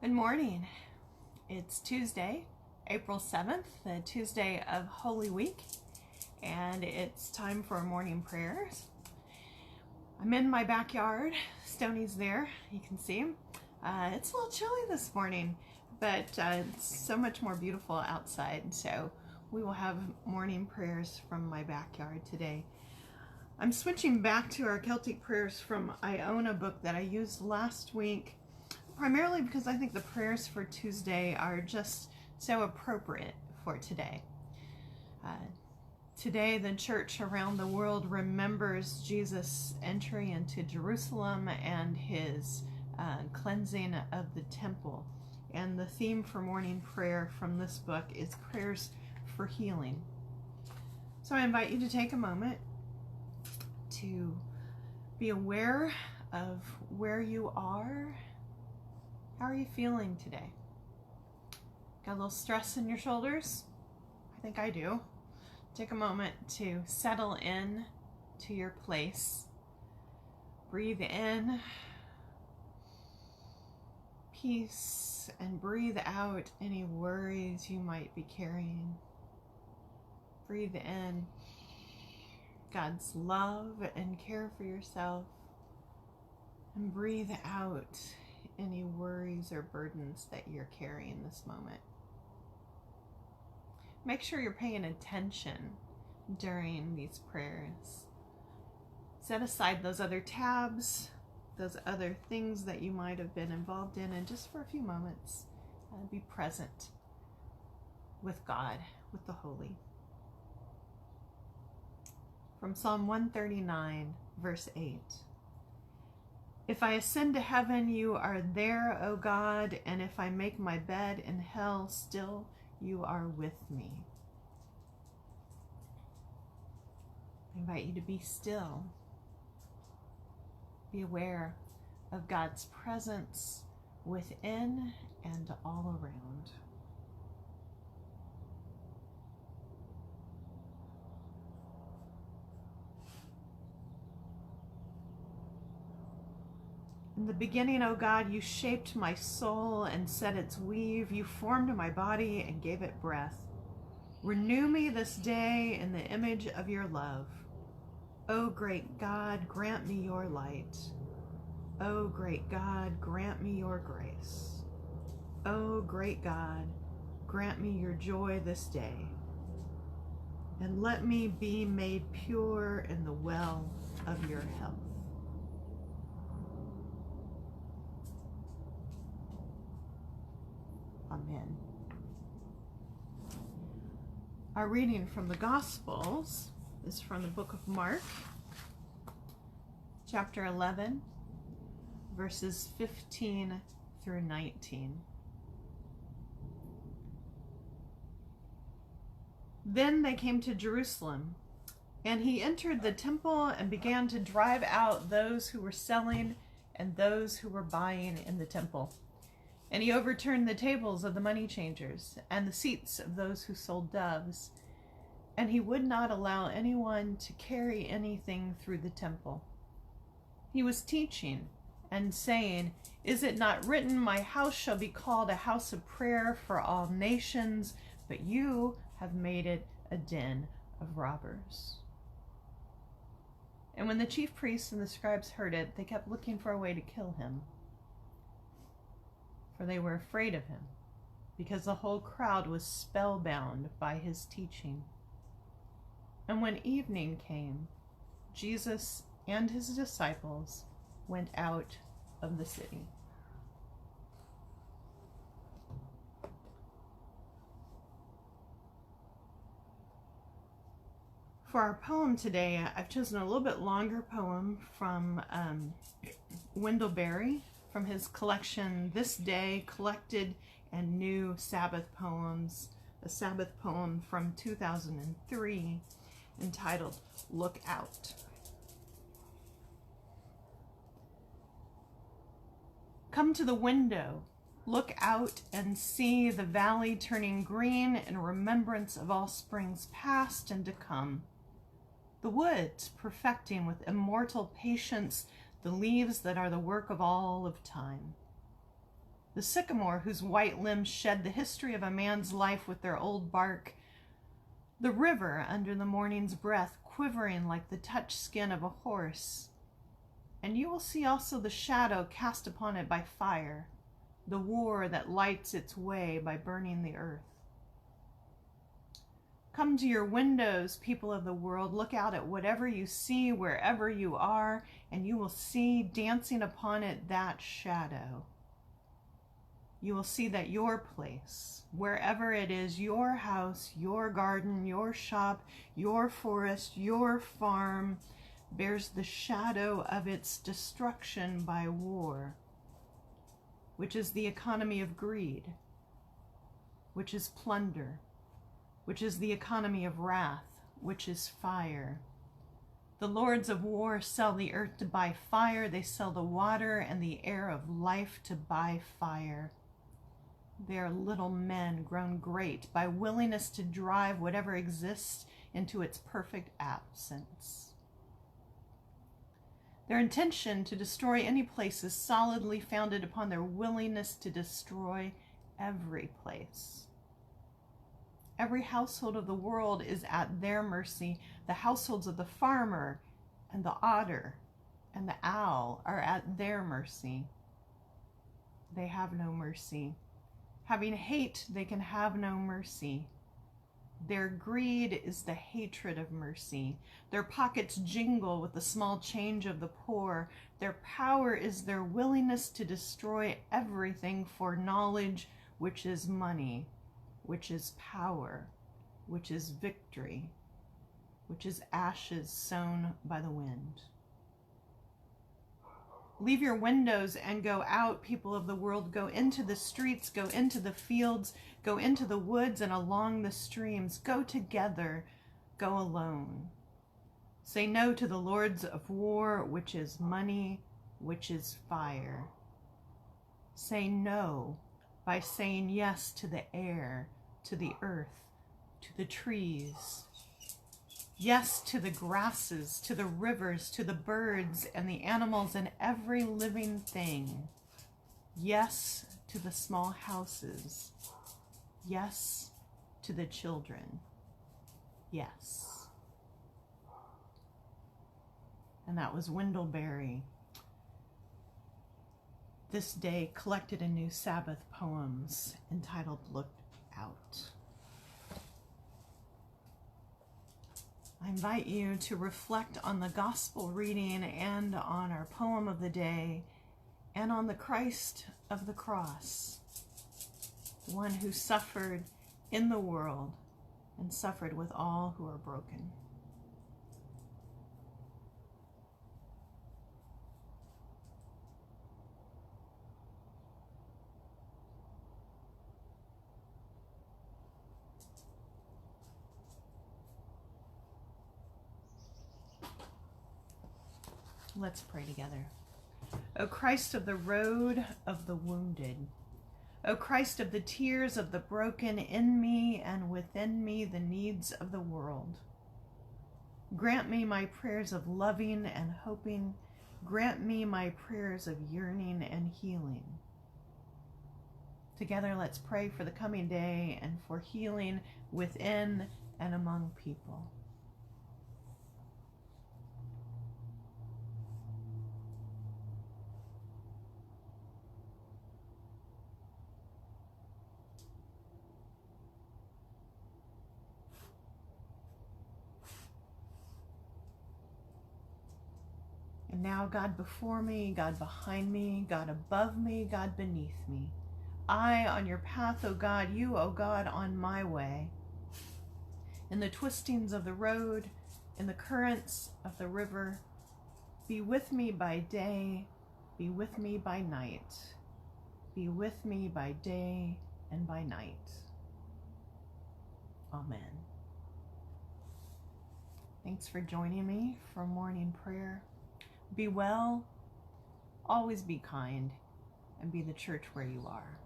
Good morning. It's Tuesday, April 7th, the Tuesday of Holy Week, and it's time for morning prayers. I'm in my backyard. Stoney's there. You can see him. It's a little chilly this morning, but it's so much more beautiful outside, so we will have morning prayers from my backyard today. I'm switching back to our Celtic prayers from Iona book that I used last week, primarily because I think the prayers for Tuesday are just so appropriate for today. Today, the church around the world remembers Jesus' entry into Jerusalem and his cleansing of the temple. And the theme for morning prayer from this book is prayers for healing. So I invite you to take a moment to be aware of where you are. How are you feeling today? Got a little stress in your shoulders? I think I do. Take a moment to settle in to your place. Breathe in peace and breathe out any worries you might be carrying. Breathe in God's love and care for yourself, and breathe out any worries or burdens that you're carrying this moment. Make sure you're paying attention during these prayers. Set aside those other tabs, those other things that you might have been involved in, and just for a few moments, be present with God, with the Holy. From Psalm 139, verse 8. If I ascend to heaven, you are there, O God, and if I make my bed in hell, still you are with me. I invite you to be still. Be aware of God's presence within and all around. In the beginning, O God, you shaped my soul and set its weave. You formed my body and gave it breath. Renew me this day in the image of your love. O great God, grant me your light. O great God, grant me your grace. O great God, grant me your joy this day. And let me be made pure in the well of your health. Amen. Our reading from the Gospels is from the book of Mark, chapter 11, verses 15 through 19. Then they came to Jerusalem, and he entered the temple and began to drive out those who were selling and those who were buying in the temple. And he overturned the tables of the money changers and the seats of those who sold doves. And he would not allow anyone to carry anything through the temple. He was teaching and saying, "Is it not written, my house shall be called a house of prayer for all nations, but you have made it a den of robbers." And when the chief priests and the scribes heard it, they kept looking for a way to kill him, for they were afraid of him, because the whole crowd was spellbound by his teaching. And when evening came, Jesus and his disciples went out of the city. For our poem today, I've chosen a little bit longer poem from Wendell Berry, from his collection This Day, Collected and New Sabbath Poems, a Sabbath poem from 2003 entitled Look Out. Come to the window, look out and see the valley turning green in remembrance of all springs past and to come. The woods perfecting with immortal patience the leaves that are the work of all of time. The sycamore, whose white limbs shed the history of a man's life with their old bark. The river, under the morning's breath, quivering like the touched skin of a horse. And you will see also the shadow cast upon it by fire, the war that lights its way by burning the earth. Come to your windows, people of the world. Look out at whatever you see, wherever you are, and you will see dancing upon it that shadow. You will see that your place, wherever it is, your house, your garden, your shop, your forest, your farm, bears the shadow of its destruction by war, which is the economy of greed, which is plunder, which is the economy of wrath, which is fire. The lords of war sell the earth to buy fire. They sell the water and the air of life to buy fire. They are little men grown great by willingness to drive whatever exists into its perfect absence. Their intention to destroy any place is solidly founded upon their willingness to destroy every place. Every household of the world is at their mercy. The households of the farmer and the otter and the owl are at their mercy. They have no mercy. Having hate, they can have no mercy. Their greed is the hatred of mercy. Their pockets jingle with the small change of the poor. Their power is their willingness to destroy everything for knowledge, which is money, which is power, which is victory, which is ashes sown by the wind. Leave your windows and go out, people of the world. Go into the streets, go into the fields, go into the woods and along the streams. Go together, go alone. Say no to the lords of war, which is money, which is fire. Say no by saying yes to the air, to the earth, to the trees. Yes to the grasses, to the rivers, to the birds and the animals and every living thing. Yes to the small houses. Yes to the children. Yes. And that was Wendell this day collected in New Sabbath poems entitled Look Out. I invite you to reflect on the gospel reading and on our poem of the day and on the Christ of the cross, the one who suffered in the world and suffered with all who are broken. Let's pray together. O Christ of the road of the wounded, O Christ of the tears of the broken, in me and within me the needs of the world. Grant me my prayers of loving and hoping. Grant me my prayers of yearning and healing. Together let's pray for the coming day and for healing within and among people. And now, God before me, God behind me, God above me, God beneath me. I on your path, O God, you, O God, on my way. In the twistings of the road, in the currents of the river, be with me by day, be with me by night. Be with me by day and by night. Amen. Thanks for joining me for morning prayer. Be well, always be kind, and be the church where you are.